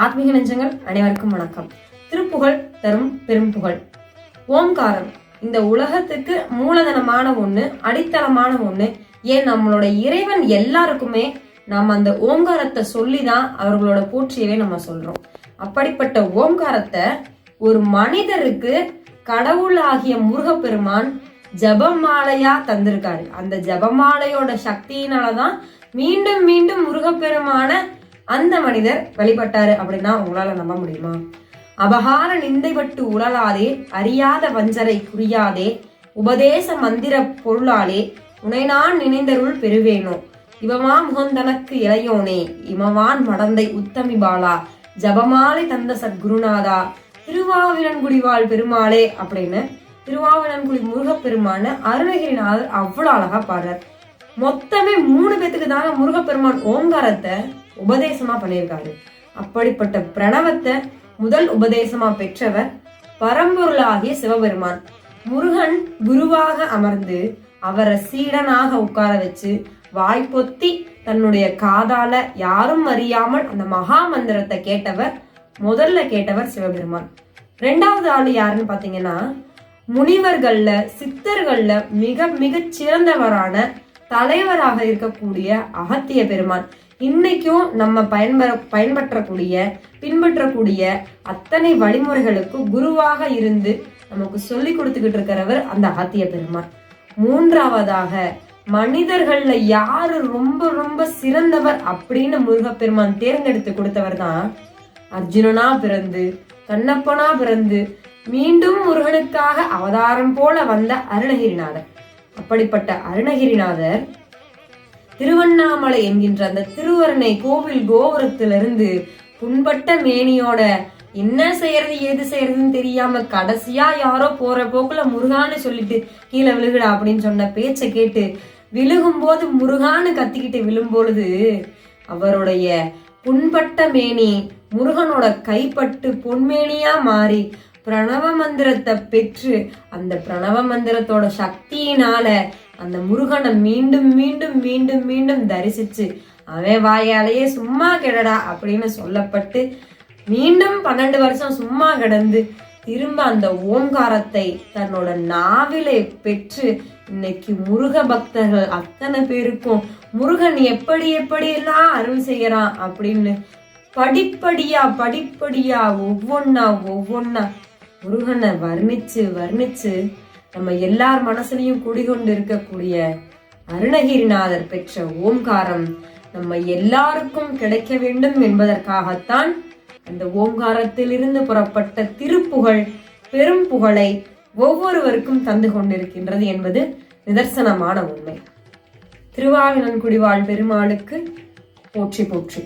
ஆத்மீக நெஞ்சங்கள் அனைவருக்கும் வணக்கம். திருப்புகழ் தரும் பெரும் புகழ். ஓம்காரம் இந்த உலகத்துக்கு மூலதனமான ஒண்ணு, அடித்தளமான ஒண்ணு. ஏன் நம்மளோட இறைவன் எல்லாருக்குமே நாம் அந்த ஓம்காரத்தை சொல்லிதான் அவர்களோட போற்றியவே நம்ம சொல்றோம். அப்படிப்பட்ட ஓம்காரத்தை ஒரு மனிதருக்கு கடவுளாகிய முருகப்பெருமான் ஜபமாலையா தந்திருக்காரு. அந்த ஜபமாலையோட சக்தியினாலதான் மீண்டும் மீண்டும் முருகப்பெருமான அந்த மனிதர் வழிபட்டாரு அப்படின்னா உங்களால நம்ப முடியுமா? அபகார நிந்தைப்பட்டு உழலாதே, அறியாத வஞ்சரை குறியாதே, உபதேச மந்திர பொருளாலே உனை நான் நினைந்தருள் பெறுவேனோ, இவமா முகந்தனக்கு இளையோனே, இமவான் மடந்தை உத்தமி பாலா, ஜபமாலை தந்த சத்குருநாதா, திருவாவினன்குடிவாழ் பெருமாளே அப்படின்னு திருவாவினன்குடி முருகப்பெருமான அருணகிரிநாதர் அவ்வளவு அழகா பாடுறார். மொத்தமே 3 பேத்துக்கு தாங்க முருகப்பெருமான் ஓங்காரத்தை உபதேசமா பண்ணியிருக்காரு. அப்படிப்பட்ட பிரணவத்தை முதல் உபதேசமா பெற்றவர் பரம்பொருளாகிய சிவபெருமான். முருகன் குருவாக அமர்ந்து அவரை சீடனாக உட்கார வச்சு வாய்ப்பொத்தி தன்னுடைய காதால யாரும் அறியாமல் அந்த மகா மந்திரத்தை முதல்ல கேட்டவர் சிவபெருமான். 2வது ஆளு யாருன்னு பாத்தீங்கன்னா, முனிவர்கள்ல சித்தர்கள்ல மிக மிக சிறந்தவரான தலைவராக இருக்கக்கூடிய அகத்திய பெருமான். இன்னைக்கும் நம்ம பின்பற்றக்கூடிய அத்தனை வழிமுறைகளுக்கு குருவாக இருந்து நமக்கு சொல்லி கொடுத்துக்கிட்டு இருக்கிறவர் அந்த அகத்திய பெருமான். 3வதாக மனிதர்கள்ல யாரு ரொம்ப ரொம்ப சிறந்தவர் அப்படின்னு முருகப்பெருமான் தேர்ந்தெடுத்து கொடுத்தவர் தான் அர்ஜுனனா பிறந்து கண்ணப்பனா பிறந்து மீண்டும் முருகனுக்காக அவதாரம் போல வந்த அருணகிரிநாதர். அப்படிப்பட்ட அருணகிரிநாதர் திருவண்ணாமலை என்கின்ற அந்த திருவருணை கோவில் கோபுரத்திலிருந்து புண்பட்ட மேனியோட என்ன செய்யறது ஏது செய்யறதுன்னு தெரியாம கடைசியா யாரோ போற போக்குல முருகான்னு சொல்லிட்டு கீழே விழுகுடா அப்படின்னு சொன்ன பேச்சை கேட்டு விழுகும் போது முருகான்னு கத்திக்கிட்டு விழும்பொழுது அவருடைய புண்பட்ட மேனி முருகனோட கைப்பட்டு பொன்மேனியா மாறி பிரணவ மந்திரத்தை பெற்று அந்த பிரணவ மந்திரத்தோட சக்தியினால அந்த முருகனை மீண்டும் மீண்டும் மீண்டும் மீண்டும் தரிசிச்சு அவன் வாயாலேயே சும்மா கிடடா அப்படின்னு சொல்லப்பட்டு மீண்டும் 12 வருஷம் சும்மா கிடந்து திரும்ப அந்த ஓம்காரத்தை தன்னோட நாவிலே பெற்று இன்னைக்கு முருக பக்தர்கள் அத்தனை பேருக்கும் முருகன் எப்படியெல்லாம் அருள் செய்யறான் அப்படின்னு படிப்படியா ஒவ்வொன்னா முருகனை வர்ணிச்சு நம்ம எல்லார் மனசுலயும் குடிகொண்டு இருக்கக்கூடிய அருணகிரிநாதர் பெற்ற ஓம்காரம் நம்ம எல்லாருக்கும் கிடைக்க வேண்டும் என்பதற்காகத்தான் அந்த ஓம்காரத்திலிருந்து புறப்பட்ட திருப்புகழ் பெரும் புகழை ஒவ்வொருவருக்கும் தந்து கொண்டிருக்கின்றது என்பது நிதர்சனமான உண்மை. திருவாவினன்குடிவாழ் பெருமாளுக்கு போற்றி போற்றி.